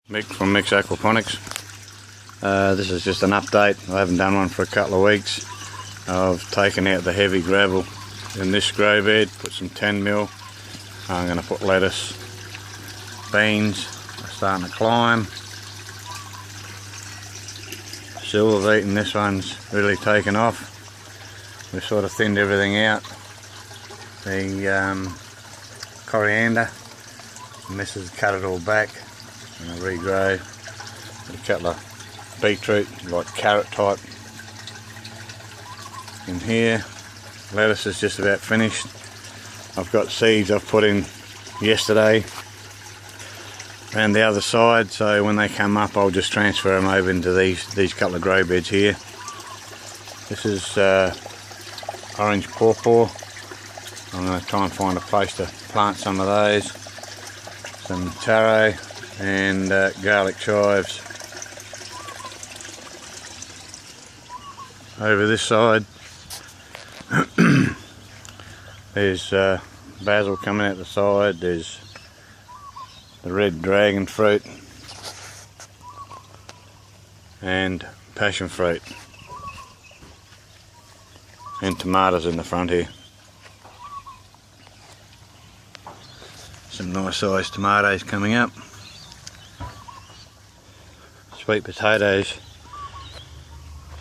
Mick from Micks Aquaponics. This is just an update. I haven't done one for a couple of weeks. I've taken out the heavy gravel in this grow bed, put some 10mm. I'm going to put lettuce, beans are starting to climb. Silver's eating, this one's really taken off. We've sort of thinned everything out. The coriander, and this has cut it all back. I'm going to regrow a couple of beetroot, like carrot type, in here. Lettuce is just about finished. I've got seeds I've put in yesterday around the other side, so when they come up I'll just transfer them over into these couple of grow beds here. This is orange pawpaw. I'm going to try and find a place to plant some of those. Some taro and garlic chives. Over this side there's basil coming out the side, there's the red dragon fruit and passion fruit, and tomatoes in the front here. Some nice sized tomatoes coming up. Sweet potatoes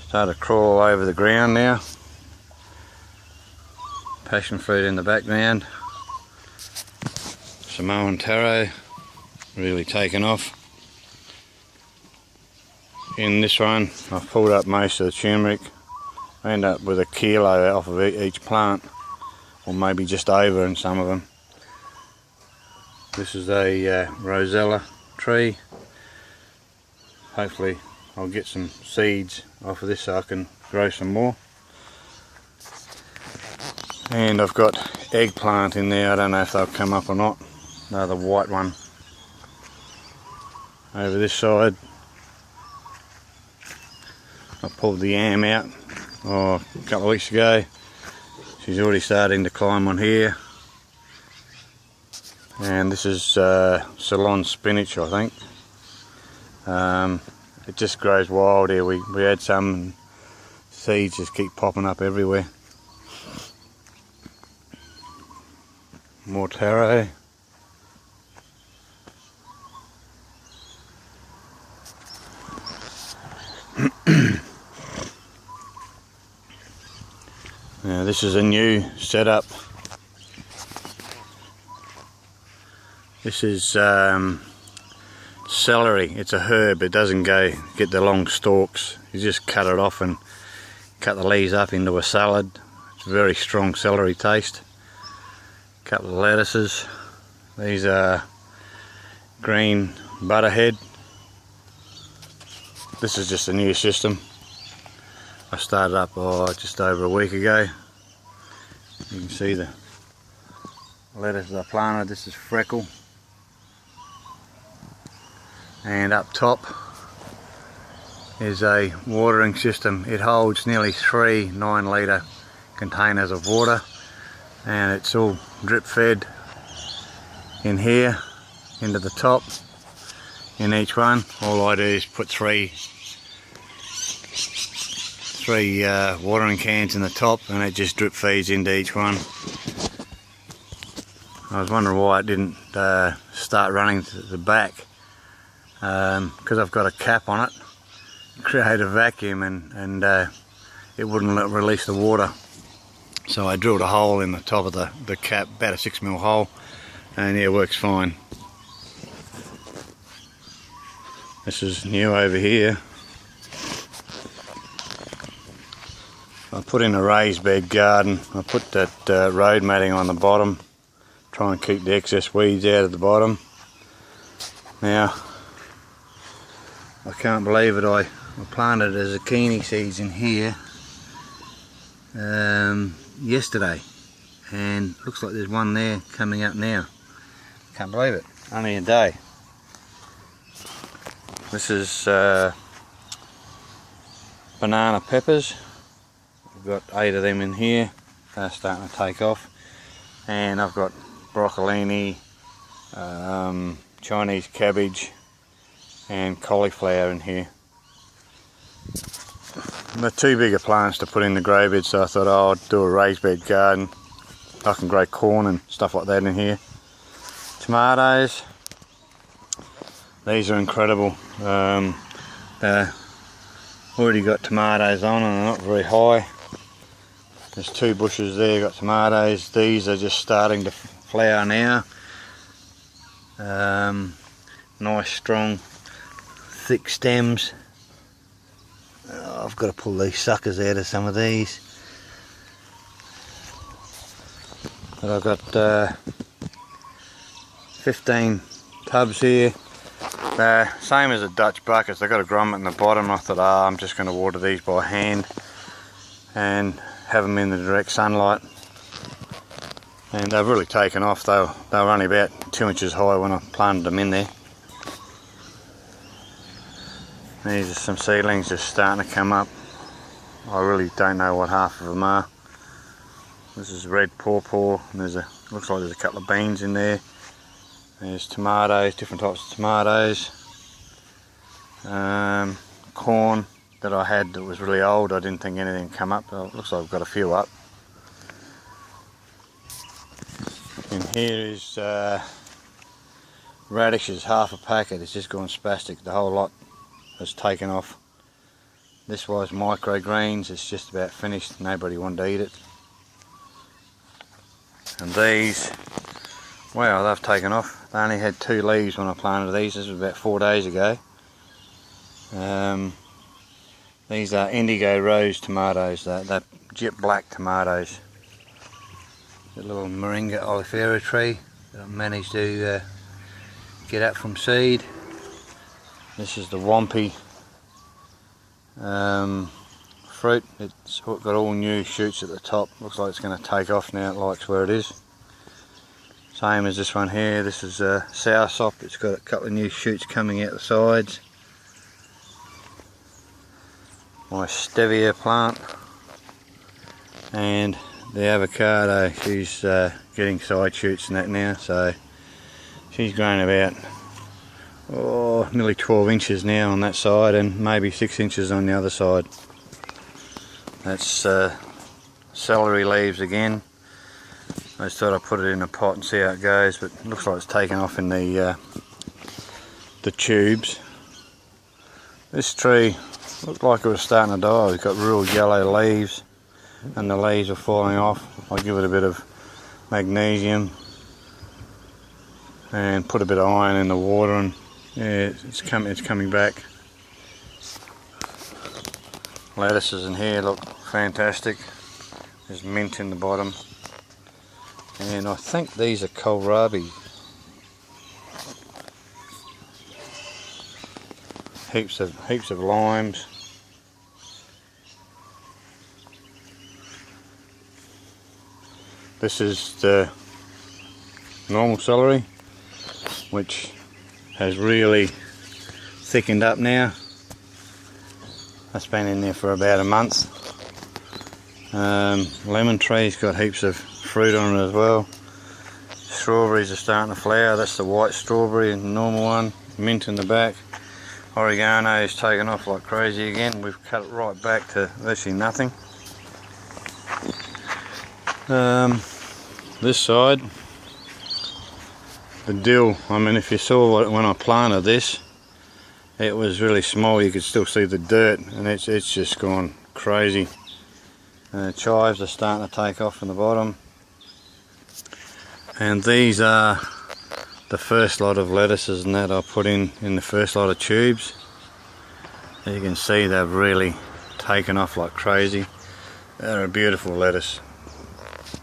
start to crawl over the ground now. Passion fruit in the background. Samoan taro really taken off. In this one I've pulled up most of the turmeric. I end up with 1 kilo off of each plant, or maybe just over in some of them. This is a rosella tree. Hopefully I'll get some seeds off of this so I can grow some more. And I've got eggplant in there. I don't know if they'll come up or not. No, the white one. Over this side I pulled the yam out a couple of weeks ago. She's already starting to climb on here. And this is Ceylon spinach, I think. It just grows wild here. We had some, and seeds just keep popping up everywhere. More taro. Now this is a new setup. This is celery. It's a herb. It doesn't get the long stalks. You just cut it off and cut the leaves up into a salad. It's a very strong celery taste. A couple of lettuces. These are green butterhead. This is just a new system. I started up just over a week ago. You can see the lettuces I planted. This is freckle. And up top is a watering system. It holds nearly 3 9-litre containers of water, and it's all drip fed in here into the top in each one. All I do is put three watering cans in the top, and it just drip feeds into each one. I was wondering why it didn't start running to the back. Because I've got a cap on it, create a vacuum, and it wouldn't release the water. So I drilled a hole in the top of the cap, about a 6mm hole, and it works fine. This is new over here. I put in a raised bed garden. I put that road matting on the bottom, try and keep the excess weeds out of the bottom. Now, I can't believe it, I planted a zucchini seeds in here yesterday, and looks like there's one there coming up now. Can't believe it, only a day. This is banana peppers. I've got 8 of them in here. They're starting to take off. And I've got broccolini, Chinese cabbage, and cauliflower in here. They're too big of plants to put in the grow bed, so I thought, oh, I'll do a raised bed garden. I can grow corn and stuff like that in here. Tomatoes, these are incredible. They're already got tomatoes on and they're not very high. There's 2 bushes there, got tomatoes. These are just starting to flower now. Nice strong thick stems. I've got to pull these suckers out of some of these. But I've got 15 tubs here. Same as the Dutch buckets, they've got a grommet in the bottom. I thought, I'm just going to water these by hand and have them in the direct sunlight. And they've really taken off. They were only about 2 inches high when I planted them in there. These are some seedlings just starting to come up. I really don't know what half of them are. This is red pawpaw, and looks like there's a couple of beans in there. There's tomatoes, different types of tomatoes. Corn that I had that was really old, I didn't think anything would come up. It looks like I've got a few up. And here is radishes, half a packet. It's just gone spastic. The whole lot has taken off. This was microgreens. It's just about finished. Nobody wanted to eat it. And these, wow, they've taken off. They only had 2 leaves when I planted these. This was about 4 days ago. These are indigo rose tomatoes. They're jet black tomatoes. A little moringa oleifera tree that I managed to get up from seed. This is the wampy fruit. It's got all new shoots at the top. Looks like it's going to take off now. It likes where it is. Same as this one here. This is soursop. It's got a couple of new shoots coming out the sides. My stevia plant, and the avocado, she's getting side shoots and that now, so she's grown about nearly 12 inches now on that side, and maybe 6 inches on the other side. That's celery leaves again. I just thought I'd put it in a pot and see how it goes, but it looks like it's taken off in the tubes. This tree looked like it was starting to die. It's got real yellow leaves and the leaves are falling off. I'll give it a bit of magnesium and put a bit of iron in the water, and yeah, it's coming back. Lettuces in here look fantastic. There's mint in the bottom, and I think these are kohlrabi. Heaps of limes. This is the normal celery, which has really thickened up now. That's been in there for about a month. Lemon tree's got heaps of fruit on it as well. Strawberries are starting to flower. That's the white strawberry and the normal one. Mint in the back. Oregano is taken off like crazy again. We've cut it right back to virtually nothing. This side, the dill, I mean, if you saw it when I planted this, it was really small. You could still see the dirt, and it's just gone crazy. Chives are starting to take off from the bottom, and these are the first lot of lettuces and that I put in the first lot of tubes. As you can see, they've really taken off like crazy. They're a beautiful lettuce.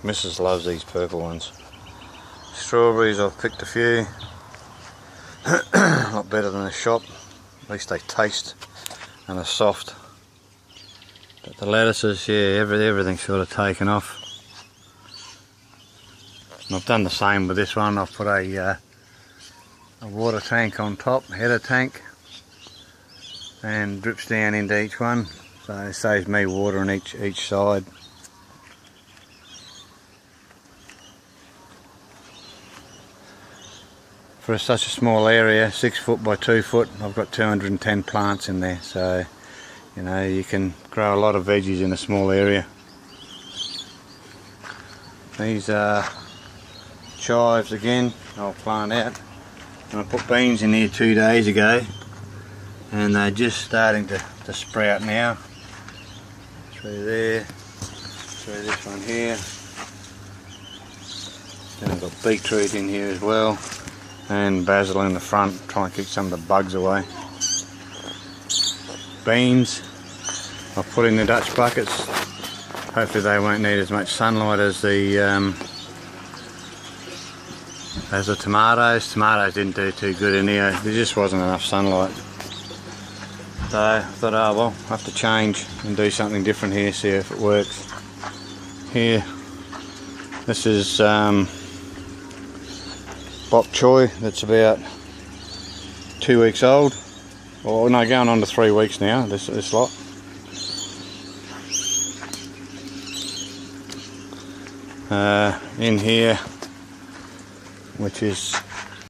Mrs. loves these purple ones. Strawberries, I've picked a few. A lot better than the shop. At least they taste and are soft. But the lettuces, yeah, everything's sort of taken off. And I've done the same with this one. I've put a water tank on top, header tank, and drips down into each one, so it saves me water on each side. for such a small area, 6 foot by 2 foot, I've got 210 plants in there, so you know, you can grow a lot of veggies in a small area. These are chives again, I'll plant out. And I put beans in here 2 days ago, and they're just starting to sprout now. Through there, through this one here. Then I've got beetroot in here as well, and basil in the front, try and keep some of the bugs away. Beans, I've put in the Dutch buckets. Hopefully they won't need as much sunlight as the tomatoes. Tomatoes didn't do too good in here, there just wasn't enough sunlight. So I thought, oh well, I'll have to change and do something different here, see if it works. Here, this is bok choy that's about 2 weeks old. Or no, going on to 3 weeks now, this lot. In here, which is